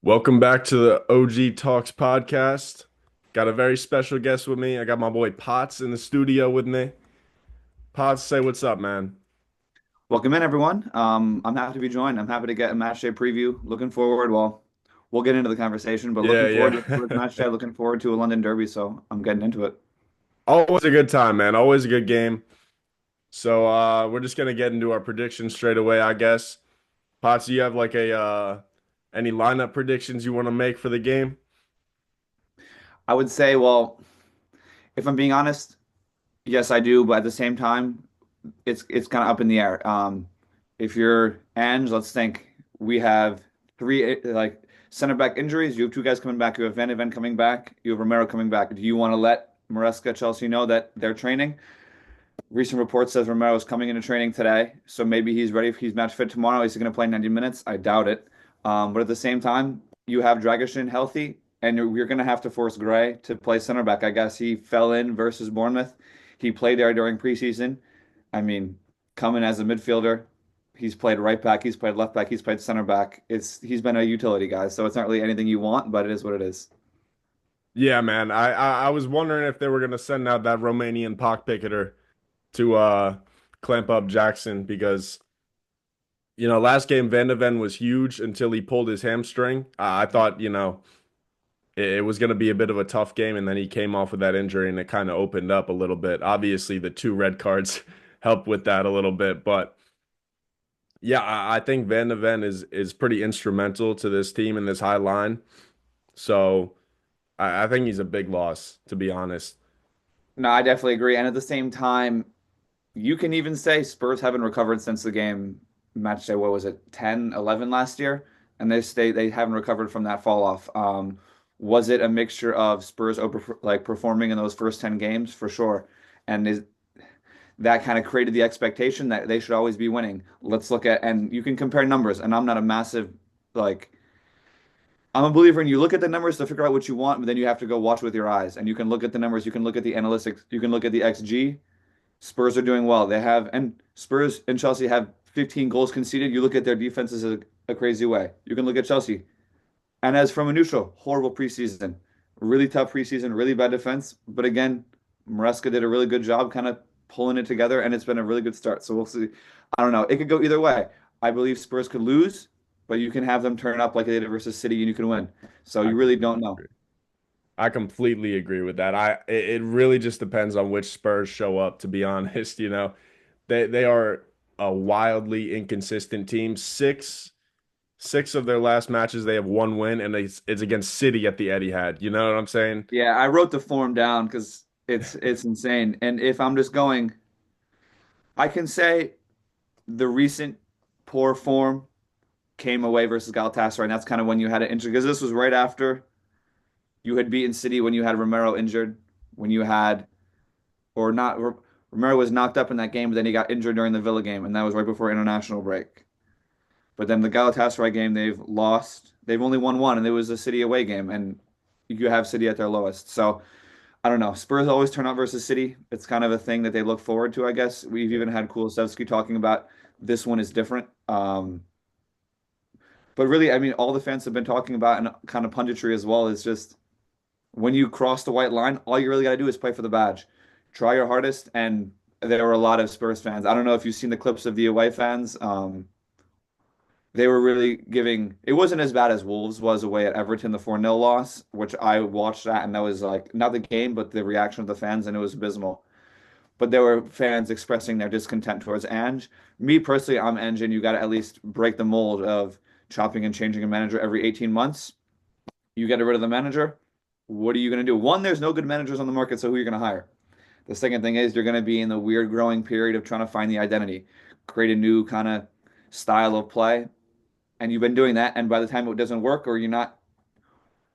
Welcome back to the OG Talks podcast. Got a very special guest with me. I got my boy Potts in the studio with me. Potts, say what's up, man. Welcome in, everyone. I'm happy to be joined. I'm happy to get a match day preview. Looking forward. Well, we'll get into the conversation, but Yeah, looking forward to match yeah. day. Looking forward to a London Derby. So I'm getting into it. Always a good time, man. Always a good game. So we're just gonna get into our predictions straight away, I guess. Potts, do you have like a any lineup predictions you want to make for the game? I would say, well, if I'm being honest, yes, I do. But at the same time, it's kind of up in the air. If you're Ange, let's think we have three like center back injuries. You have two guys coming back. You have Van de Ven coming back. You have Romero coming back. Do you want to let Maresca, Chelsea know that they're training? Recent report says Romero is coming into training today, so maybe he's ready. If he's match fit tomorrow, he's going to play 90 minutes. I doubt it. But at the same time, you have Dragishin healthy, and you're going to have to force Gray to play center back. I guess he fell in versus Bournemouth. He played there during preseason. I mean, coming as a midfielder, he's played right back, he's played left back, he's played center back. He's been a utility guy, so it's not really anything you want, but it is what it is. Yeah, man. I was wondering if they were gonna send out that Romanian pock picketer to clamp up Jackson because last game Van de Ven was huge until he pulled his hamstring. I thought, it was going to be a bit of a tough game, and then he came off with that injury, and it kind of opened up a little bit. Obviously, the two red cards helped with that a little bit, but yeah, I think Van de Ven is pretty instrumental to this team and this high line. So I think he's a big loss, to be honest. No, I definitely agree. And at the same time, you can even say Spurs haven't recovered since the game match day. What was it, 10, 11 last year? And they haven't recovered from that fall off. Was it a mixture of Spurs over like performing in those first 10 games? For sure. And that kind of created the expectation that they should always be winning. Let's look at, and you can compare numbers. And I'm not a massive, like, I'm a believer in you look at the numbers to figure out what you want, but then you have to go watch with your eyes. And you can look at the numbers, you can look at the analytics, you can look at the XG. Spurs are doing well. And Spurs and Chelsea have 15 goals conceded. You look at their defenses a crazy way. You can look at Chelsea. And as from a neutral, horrible preseason. Really tough preseason, really bad defense. But again, Maresca did a really good job kind of pulling it together, and it's been a really good start. So we'll see. I don't know. It could go either way. I believe Spurs could lose, but you can have them turn up like they did versus City, and you can win. So I you really don't completely know. agree. I completely agree with that. It really just depends on which Spurs show up, to be honest, They are a wildly inconsistent team. Six of their last matches, they have one win, and it's against City at the Etihad. You know what I'm saying? Yeah, I wrote the form down because it's insane. And if I'm just going, I can say the recent poor form came away versus Galatasaray, and that's kind of when you had it injured because this was right after you had beaten City when you had Romero injured, when you had or not Romero was knocked up in that game, but then he got injured during the Villa game, and that was right before international break. But then the Galatasaray game they've lost. They've only won one, and it was a City away game, and you have City at their lowest. So I don't know. Spurs always turn out versus City. It's kind of a thing that they look forward to, I guess. We've even had Kulusevski talking about this one is different. But really, I mean, all the fans have been talking about and kind of punditry as well is just when you cross the white line, all you really got to do is play for the badge. Try your hardest. And there were a lot of Spurs fans. I don't know if you've seen the clips of the away fans. They were really giving, it wasn't as bad as Wolves was away at Everton, the 4-0 loss, which I watched that. And that was like, not the game, but the reaction of the fans. And it was abysmal. But there were fans expressing their discontent towards Ange. Me personally, I'm Ange, and you got to at least break the mold of chopping and changing a manager every 18 months. You get rid of the manager. What are you going to do? One, there's no good managers on the market, so who are you going to hire? The second thing is you're going to be in the weird growing period of trying to find the identity, create a new kind of style of play. And you've been doing that. And by the time it doesn't work, or you're not,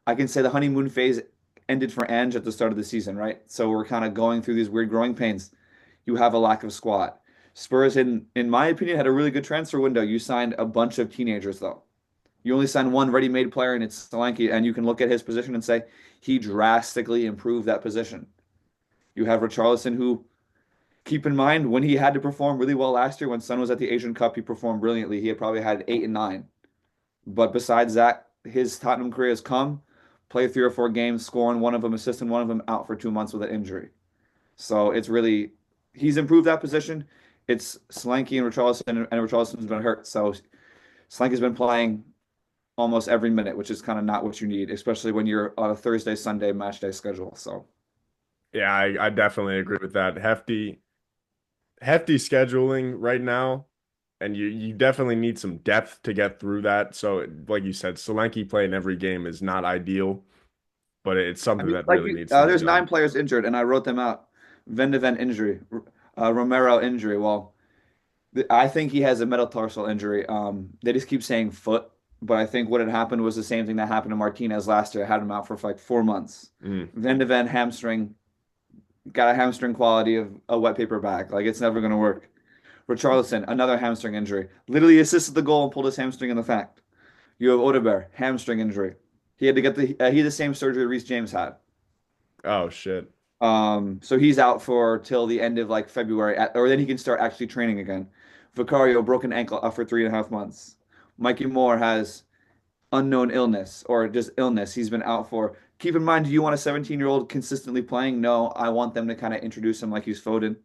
I can say the honeymoon phase ended for Ange at the start of the season, right? So we're kind of going through these weird growing pains. You have a lack of squad. Spurs, in my opinion, had a really good transfer window. You signed a bunch of teenagers, though. You only signed one ready-made player, and it's Solanke, and you can look at his position and say he drastically improved that position. You have Richarlison, who, keep in mind, when he had to perform really well last year, when Son was at the Asian Cup, he performed brilliantly. He had probably had 8 and 9. But besides that, his Tottenham career has come, play 3 or 4 games, scoring one of them, assisting one of them, out for 2 months with an injury. So it's really he's improved that position. It's Solanke and Richarlison, and Richarlison's been hurt. So Solanke's been playing almost every minute, which is kind of not what you need, especially when you're on a Thursday, Sunday match day schedule. So Yeah, I definitely agree with that. Hefty scheduling right now, and you definitely need some depth to get through that. So, like you said, Solanke playing every game is not ideal, but it's I something mean, that really needs to be there's done. 9 players injured, and I wrote them out. Van de Ven injury, Romero injury. Well, I think he has a metatarsal injury. They just keep saying foot, but I think what had happened was the same thing that happened to Martinez last year. Had him out for like 4 months. Mm. Van de Ven hamstring, got a hamstring quality of a wet paper bag. Like it's never going to work. Richarlison, another hamstring injury. Literally assisted the goal and pulled his hamstring in the fact. You have Odegaard, hamstring injury. He had to get he had the same surgery Reece James had. Oh shit. So he's out for till the end of like February, or then he can start actually training again. Vicario, broken ankle, out for 3.5 months. Mikey Moore has unknown illness or just illness. He's been out for. Keep in mind, do you want a 17-year-old consistently playing? No, I want them to kind of introduce him like he's Foden,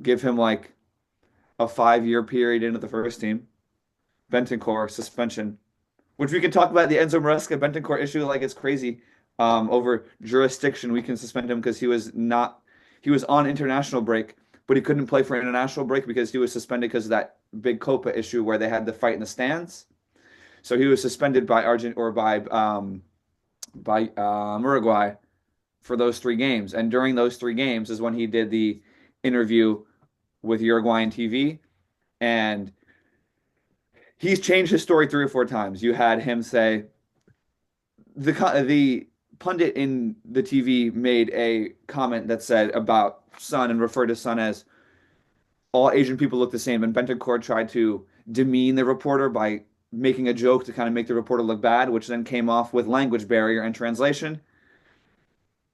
give him like a 5-year period into the first team. Bentancur suspension, which we can talk about the Enzo Maresca Bentancur issue like it's crazy. Over jurisdiction, we can suspend him because he was on international break, but he couldn't play for international break because he was suspended because of that big Copa issue where they had the fight in the stands. So he was suspended by Argent or by Uruguay for those 3 games. And during those 3 games is when he did the interview with Uruguayan TV, and he's changed his story 3 or 4 times. You had him say the pundit in the TV made a comment that said about Son and referred to Son as all Asian people look the same, and Bentancur tried to demean the reporter by making a joke to kind of make the reporter look bad, which then came off with language barrier and translation.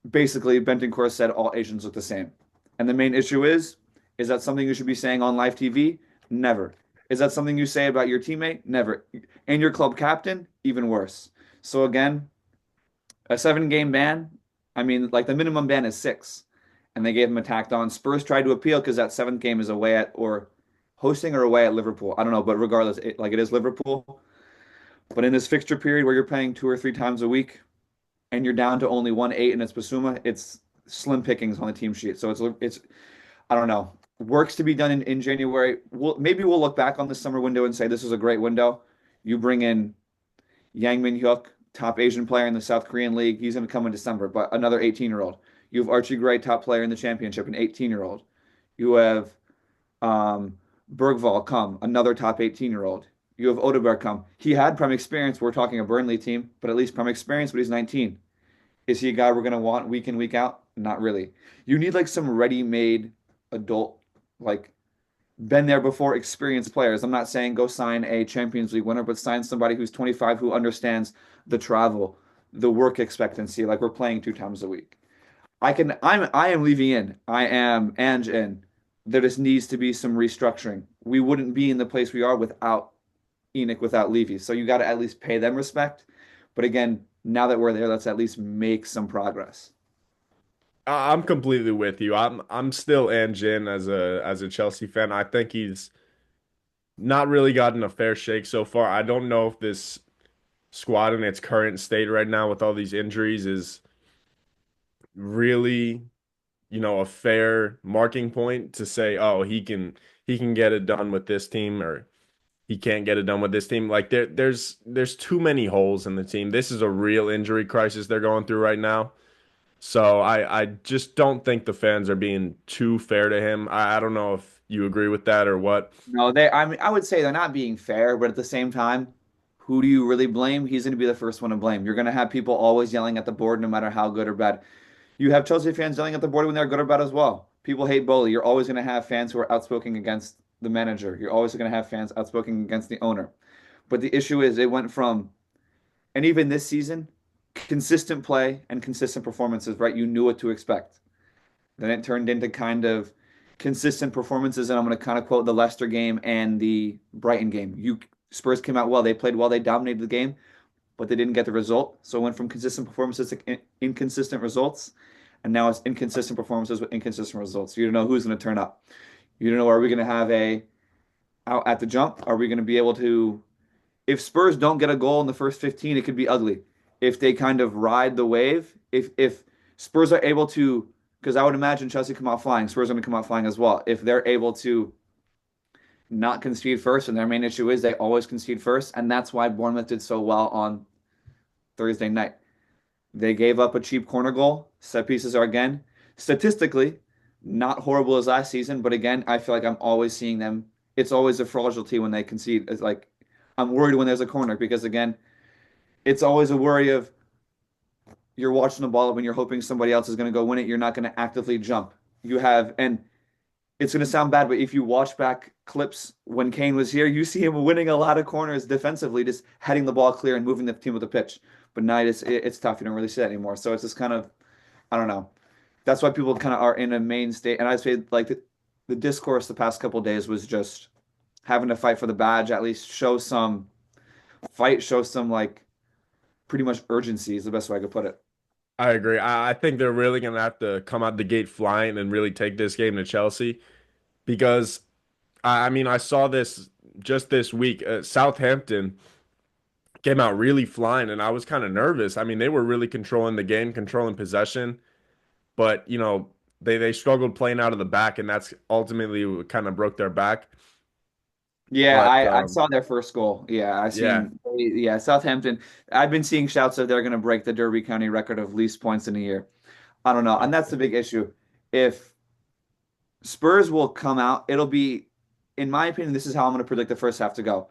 Basically, Bentancur said all Asians look the same. And the main issue is that something you should be saying on live TV? Never. Is that something you say about your teammate? Never. And your club captain? Even worse. So again, a 7 game ban. I mean, like the minimum ban is 6, and they gave him a tacked on. Spurs tried to appeal because that 7th game is away at or hosting or away at Liverpool. I don't know, but regardless, it is Liverpool. But in this fixture period where you're playing 2 or 3 times a week and you're down to only 1-8 and it's Basuma, it's slim pickings on the team sheet. So it's I don't know. Works to be done in January. Maybe we'll look back on the summer window and say this is a great window. You bring in Yang Min Hyuk, top Asian player in the South Korean League. He's going to come in December, but another 18-year-old. You have Archie Gray, top player in the championship, an 18-year-old. You have Bergvall come, another top 18-year-old. You have Odegaard come. He had prem experience. We're talking a Burnley team, but at least prem experience, but he's 19. Is he a guy we're going to want week in, week out? Not really. You need like some ready-made adult, like been there before experienced players. I'm not saying go sign a Champions League winner, but sign somebody who's 25 who understands the travel, the work expectancy, like we're playing 2 times a week. I am leaving in. I am Ange in. There just needs to be some restructuring. We wouldn't be in the place we are without Enoch, without Levy. So you got to at least pay them respect. But again, now that we're there, let's at least make some progress. I'm completely with you. I'm still Jin as a Chelsea fan. I think he's not really gotten a fair shake so far. I don't know if this squad in its current state right now with all these injuries is really, a fair marking point to say, oh, he can get it done with this team or he can't get it done with this team. Like there's too many holes in the team. This is a real injury crisis they're going through right now. So I just don't think the fans are being too fair to him. I don't know if you agree with that or what. No, I mean, I would say they're not being fair, but at the same time, who do you really blame? He's going to be the first one to blame. You're going to have people always yelling at the board, no matter how good or bad. You have Chelsea fans yelling at the board when they're good or bad as well. People hate bully. You're always going to have fans who are outspoken against the manager. You're always going to have fans outspoken against the owner. But the issue is it went from, and even this season, consistent play and consistent performances, right? You knew what to expect. Then it turned into kind of consistent performances, and I'm going to kind of quote the Leicester game and the Brighton game. You Spurs came out well. They played well. They dominated the game, but they didn't get the result. So it went from consistent performances to inconsistent results. And now it's inconsistent performances with inconsistent results. You don't know who's going to turn up. You don't know, are we going to have a out at the jump? Are we going to be able to, if Spurs don't get a goal in the first 15, it could be ugly. If they kind of ride the wave, if Spurs are able to, because I would imagine Chelsea come out flying, Spurs are going to come out flying as well. If they're able to not concede first, and their main issue is they always concede first, and that's why Bournemouth did so well on Thursday night. They gave up a cheap corner goal. Set pieces are again statistically not horrible as last season, but again, I feel like I'm always seeing them. It's always a fragility when they concede. It's like I'm worried when there's a corner because again, it's always a worry of you're watching the ball when you're hoping somebody else is going to go win it. You're not going to actively jump. You have, and it's going to sound bad, but if you watch back clips when Kane was here, you see him winning a lot of corners defensively, just heading the ball clear and moving the team with the pitch. But now it's tough. You don't really see that anymore. So it's just kind of, I don't know. That's why people kind of are in a main state. And I'd say like the discourse the past couple of days was just having to fight for the badge, at least show some fight, show some like pretty much urgency is the best way I could put it. I agree. I think they're really gonna have to come out the gate flying and really take this game to Chelsea because I mean I saw this just this week. Southampton came out really flying, and I was kind of nervous. I mean, they were really controlling the game, controlling possession, but they struggled playing out of the back, and that's ultimately what kind of broke their back. Yeah, But I saw their first goal. Yeah, I yeah, seen yeah, Southampton. I've been seeing shouts that they're going to break the Derby County record of least points in a year. I don't know. And that's the big issue. If Spurs will come out, it'll be, in my opinion, this is how I'm going to predict the first half to go.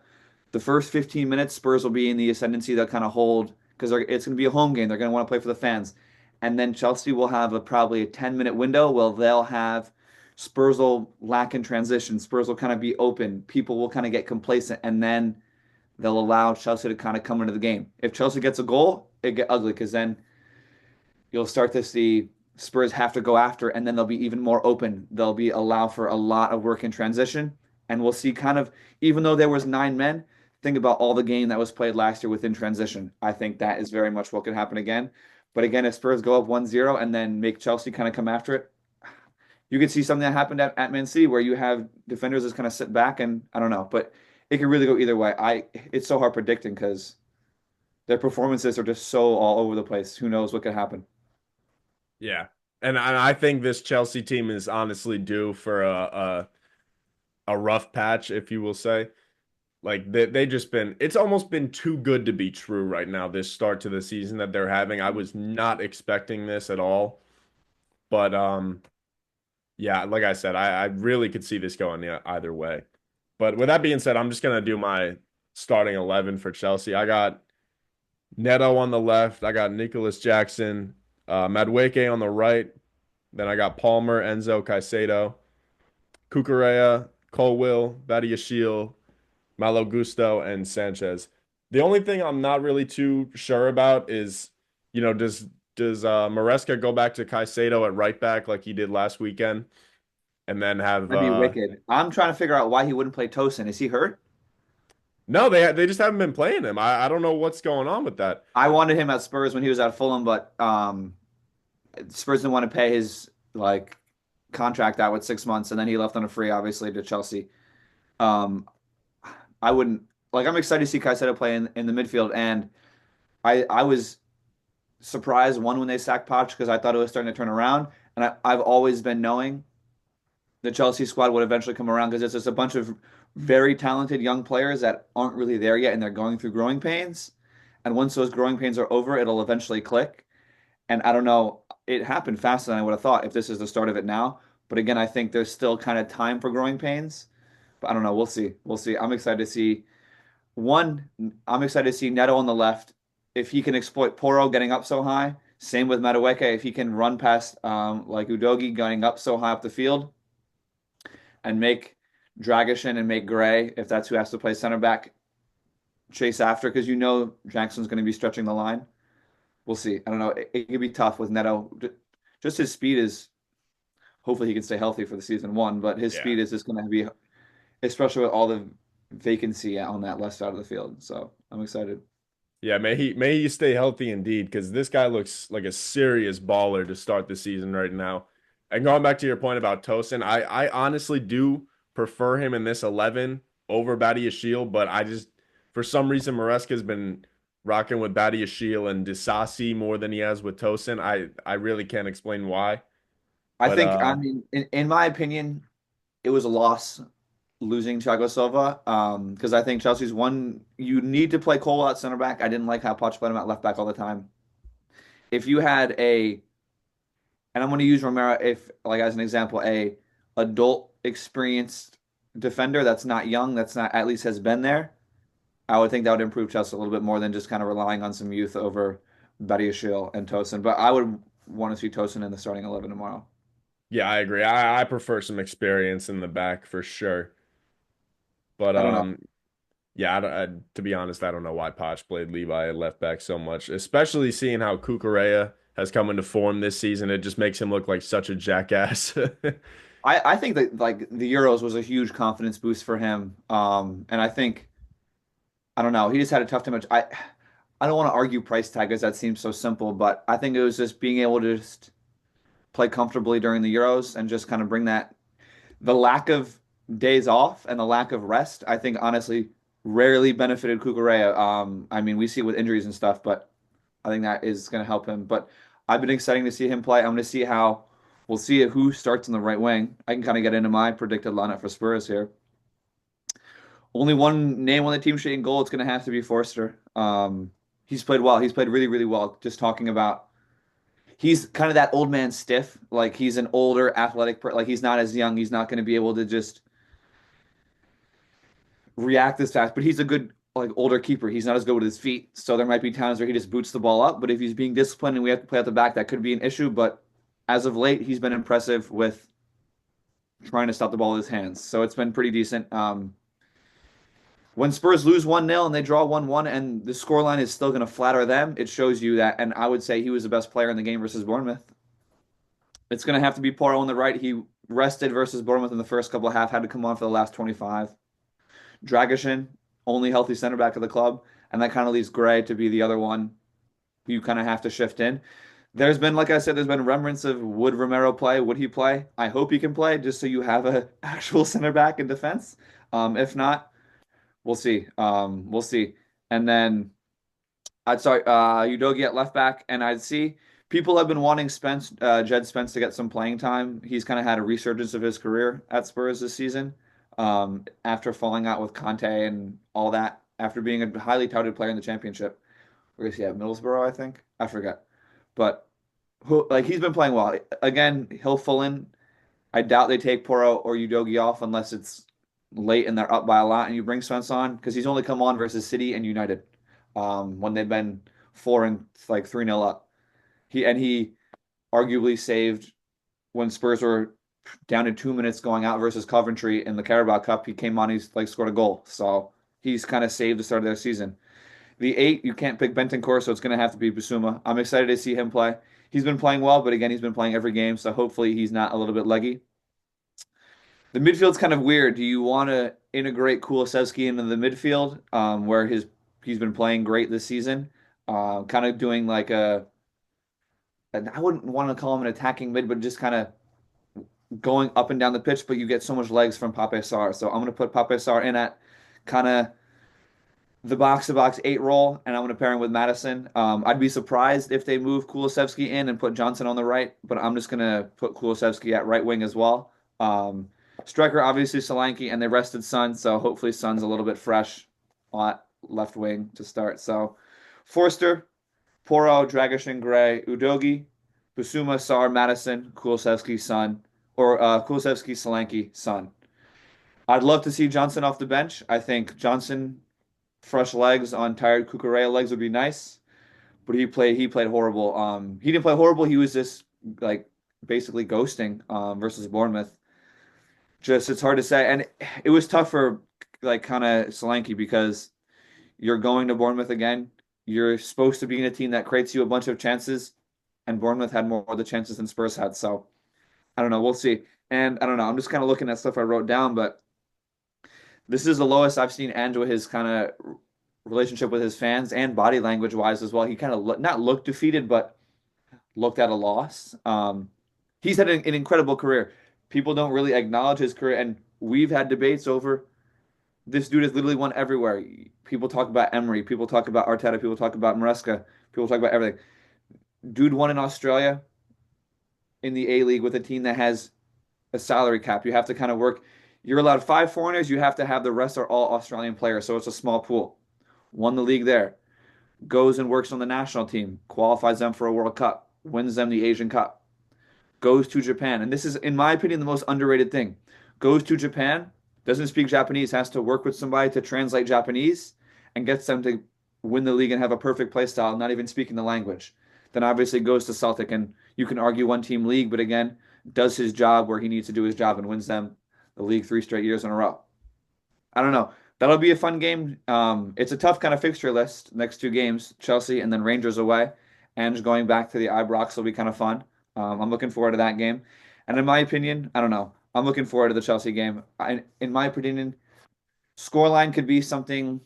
The first 15 minutes, Spurs will be in the ascendancy. They'll kind of hold because it's going to be a home game. They're going to want to play for the fans. And then Chelsea will have probably a 10-minute window. Well, they'll have Spurs will lack in transition. Spurs will kind of be open. People will kind of get complacent. And then they'll allow Chelsea to kind of come into the game. If Chelsea gets a goal, it get ugly because then you'll start to see Spurs have to go after, and then they'll be even more open. They'll be allow for a lot of work in transition, and we'll see kind of even though there was 9 men, think about all the game that was played last year within transition. I think that is very much what could happen again. But again, if Spurs go up 1-0 and then make Chelsea kind of come after it, you could see something that happened at Man City where you have defenders just kind of sit back and I don't know, but it could really go either way. It's so hard predicting because their performances are just so all over the place. Who knows what could happen? yeah, and I think this Chelsea team is honestly due for a rough patch, if you will say. Like they just been it's almost been too good to be true right now, this start to the season that they're having. I was not expecting this at all. But yeah, like I said, I really could see this going either way. But with that being said, I'm just gonna do my starting 11 for Chelsea. I got Neto on the left, I got Nicholas Jackson, Madueke on the right, then I got Palmer, Enzo, Caicedo, Cucurella, Colwill, Badiashile, Malo Gusto, and Sanchez. The only thing I'm not really too sure about is, does Maresca go back to Caicedo at right back like he did last weekend, and then have That'd be wicked. I'm trying to figure out why he wouldn't play Tosin. Is he hurt? no, they just haven't been playing him. I don't know what's going on with that. I wanted him at Spurs when he was at Fulham, but Spurs didn't want to pay his like contract out with 6 months, and then he left on a free, obviously, to Chelsea. Um, I wouldn't like. I'm excited to see Caicedo play in the midfield, and I was surprised one when they sacked Poch because I thought it was starting to turn around, and I've always been knowing the Chelsea squad would eventually come around because it's just a bunch of very talented young players that aren't really there yet, and they're going through growing pains. And once those growing pains are over, it'll eventually click. And I don't know, it happened faster than I would have thought if this is the start of it now. But again, I think there's still kind of time for growing pains. But I don't know. We'll see. We'll see. I'm excited to see one. I'm excited to see Neto on the left if he can exploit Porro getting up so high. Same with Madueke if he can run past like Udogi going up so high up the field and make Dragishin and make Gray if that's who has to play center back chase after because you know Jackson's going to be stretching the line. We'll see. I don't know. It could be tough with Neto. Just his speed is. Hopefully, he can stay healthy for the season one. But his Yeah. speed is just going to be, especially with all the vacancy on that left side of the field. So I'm excited. Yeah, may he stay healthy indeed, because this guy looks like a serious baller to start the season right now. And going back to your point about Tosin, I honestly do prefer him in this 11 over Badiashile, but I just for some reason Maresca's been rocking with Badiashile and Disasi more than he has with Tosin. I really can't explain why, I but think, I mean, in my opinion, it was a loss losing Thiago Silva. Because I think Chelsea's one, you need to play Cole at center back. I didn't like how Poch played him at left back all the time. If you had and I'm going to use Romero if like as an example, a adult experienced defender that's not young, that's not at least has been there, I would think that would improve Chelsea a little bit more than just kind of relying on some youth over Badiashile and Tosin. But I would want to see Tosin in the starting 11 tomorrow. yeah, I agree. I prefer some experience in the back for sure. But I don't know. yeah, to be honest, I don't know why Poch played Levi at left back so much, especially seeing how Cucurella has come into form this season. It just makes him look like such a jackass. I think that like the Euros was a huge confidence boost for him. And I think I don't know. He just had a tough time. I don't want to argue price tag because that seems so simple, but I think it was just being able to just play comfortably during the Euros and just kind of bring that the lack of days off and the lack of rest. I think honestly rarely benefited Cucurella. I mean we see it with injuries and stuff, but I think that is going to help him. But I've been exciting to see him play. I'm going to see how we'll see who starts in the right wing. I can kind of get into my predicted lineup for Spurs here. Only one name on the team sheet in goal. It's going to have to be Forster. He's played well. He's played really, really well. Just talking about, he's kind of that old man stiff. Like he's an older athletic, like he's not as young. He's not going to be able to just react as fast. But he's a good like older keeper. He's not as good with his feet. So there might be times where he just boots the ball up. But if he's being disciplined and we have to play at the back, that could be an issue. But as of late, he's been impressive with trying to stop the ball with his hands. So it's been pretty decent. When Spurs lose 1-0 and they draw 1-1 and the scoreline is still going to flatter them, it shows you that. And I would say he was the best player in the game versus Bournemouth. It's going to have to be Porro on the right. He rested versus Bournemouth in the first couple of half, had to come on for the last 25. Dragishin, only healthy center back of the club. And that kind of leaves Gray to be the other one you kind of have to shift in. There's been, like I said, there's been remnants of would Romero play? Would he play? I hope he can play just so you have a actual center back in defense. If not, we'll see. We'll see. And then I'd start Udogie at left back, and I'd see people have been wanting Jed Spence to get some playing time. He's kind of had a resurgence of his career at Spurs this season, after falling out with Conte and all that. After being a highly touted player in the championship, where is he at Middlesbrough? I think I forget, but like he's been playing well. Again, he'll fill in. I doubt they take Porro or Udogie off unless it's late and they're up by a lot and you bring Spence on because he's only come on versus City and United, when they've been 4 and like 3-0 up. He arguably saved when Spurs were down to 2 minutes going out versus Coventry in the Carabao Cup. He came on, he's like scored a goal. So he's kind of saved the start of their season. The eight, you can't pick Bentancur, so it's going to have to be Bissouma. I'm excited to see him play. He's been playing well, but again, he's been playing every game, so hopefully he's not a little bit leggy. The midfield's kind of weird. Do you want to integrate Kulusevski into the midfield, where he's been playing great this season, kind of doing like I wouldn't want to call him an attacking mid, but just kind of going up and down the pitch, but you get so much legs from Pape Sarr. So I'm going to put Pape Sarr in at kind of the box to box eight role, and I'm going to pair him with Madison. I'd be surprised if they move Kulusevski in and put Johnson on the right, but I'm just going to put Kulusevski at right wing as well. Striker, obviously Solanke, and they rested Son, so hopefully Son's a little bit fresh at left wing to start. So Forster, Porro, Dragic, Gray, Udogi, Busuma, Sarr, Madison, Kulusevski, Son, or Kulusevski, Solanke, Son. I'd love to see Johnson off the bench. I think Johnson fresh legs on tired Cucurella legs would be nice, but he played horrible. He didn't play horrible. He was just like basically ghosting versus Bournemouth. Just it's hard to say, and it was tough for like kind of Solanke because you're going to Bournemouth again. You're supposed to be in a team that creates you a bunch of chances, and Bournemouth had more of the chances than Spurs had. So I don't know. We'll see. And I don't know. I'm just kind of looking at stuff I wrote down, but This is the lowest I've seen Ange with his kind of relationship with his fans and body language wise as well. He kind of not looked defeated, but looked at a loss. He's had an incredible career. People don't really acknowledge his career, and we've had debates over this dude has literally won everywhere. People talk about Emery, people talk about Arteta, people talk about Maresca, people talk about everything. Dude won in Australia in the A League with a team that has a salary cap. You have to kind of work. You're allowed five foreigners. You have to have the rest are all Australian players, so it's a small pool. Won the league there. Goes and works on the national team. Qualifies them for a World Cup. Wins them the Asian Cup. Goes to Japan, and this is, in my opinion, the most underrated thing. Goes to Japan, doesn't speak Japanese, has to work with somebody to translate Japanese, and gets them to win the league and have a perfect play style, not even speaking the language. Then obviously goes to Celtic, and you can argue one team league, but again, does his job where he needs to do his job and wins them the league three straight years in a row. I don't know. That'll be a fun game. It's a tough kind of fixture list. Next two games, Chelsea and then Rangers away, and just going back to the Ibrox will be kind of fun. I'm looking forward to that game. And in my opinion, I don't know. I'm looking forward to the Chelsea game. In my opinion, scoreline could be something.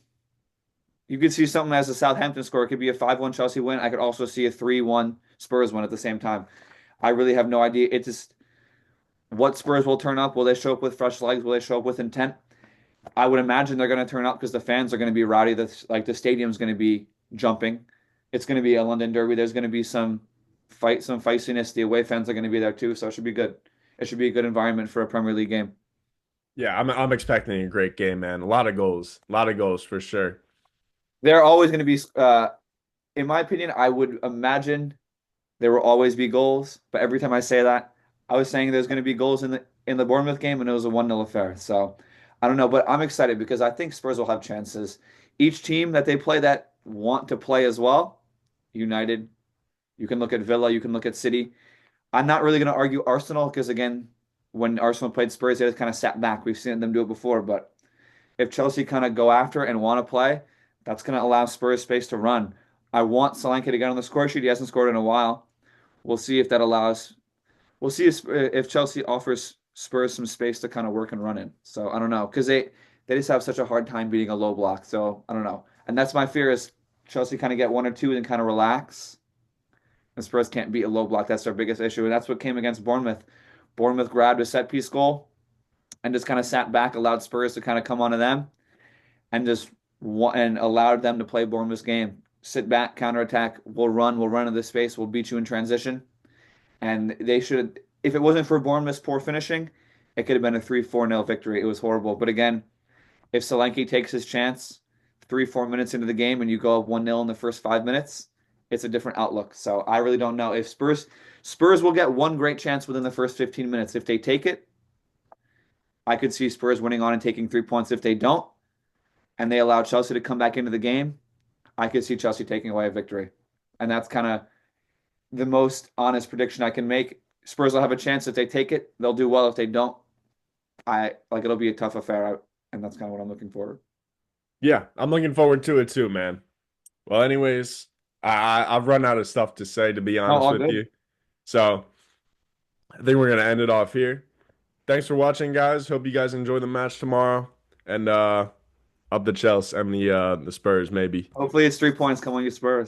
You could see something as a Southampton score. It could be a 5-1 Chelsea win. I could also see a 3-1 Spurs win at the same time. I really have no idea. It's just what Spurs will turn up. Will they show up with fresh legs? Will they show up with intent? I would imagine they're going to turn up because the fans are going to be rowdy. The stadium's going to be jumping. It's going to be a London derby. There's going to be some feistiness. The away fans are going to be there too, so it should be good. It should be a good environment for a Premier League game. Yeah, I'm expecting a great game, man. A lot of goals for sure. They're always going to be, in my opinion, I would imagine there will always be goals. But every time I say that, I was saying there's going to be goals in the Bournemouth game, and it was a 1-0 affair. So I don't know, but I'm excited because I think Spurs will have chances. Each team that they play that want to play as well, United, you can look at Villa, you can look at City. I'm not really going to argue Arsenal because again, when Arsenal played Spurs, they just kind of sat back. We've seen them do it before, but if Chelsea kind of go after and want to play, that's going to allow Spurs space to run. I want Solanke to get on the score sheet. He hasn't scored in a while. We'll see if that allows. We'll see if Chelsea offers Spurs some space to kind of work and run in. So I don't know because they just have such a hard time beating a low block. So I don't know, and that's my fear is Chelsea kind of get one or two and kind of relax. And Spurs can't beat a low block. That's their biggest issue, and that's what came against Bournemouth. Bournemouth grabbed a set piece goal and just kind of sat back, allowed Spurs to kind of come onto them, and just and allowed them to play Bournemouth's game. Sit back, counterattack. We'll run into this space. We'll beat you in transition. And they should, if it wasn't for Bournemouth's poor finishing, it could have been a 3-4-0 victory. It was horrible. But again, if Solanke takes his chance 3-4 minutes into the game and you go up 1-0 in the first 5 minutes, it's a different outlook. So I really don't know if Spurs will get one great chance within the first 15 minutes. If they take it, I could see Spurs winning on and taking 3 points. If they don't, and they allow Chelsea to come back into the game, I could see Chelsea taking away a victory. And that's kind of the most honest prediction I can make. Spurs will have a chance if they take it. They'll do well if they don't. I like it'll be a tough affair, and that's kind of what I'm looking forward. Yeah, I'm looking forward to it too, man. Well, anyways, I've run out of stuff to say, to be No, honest all with good. you. So I think we're gonna end it off here. Thanks for watching, guys. Hope you guys enjoy the match tomorrow. And up the Chelsea and the Spurs, maybe. Hopefully, it's 3 points coming on you Spurs.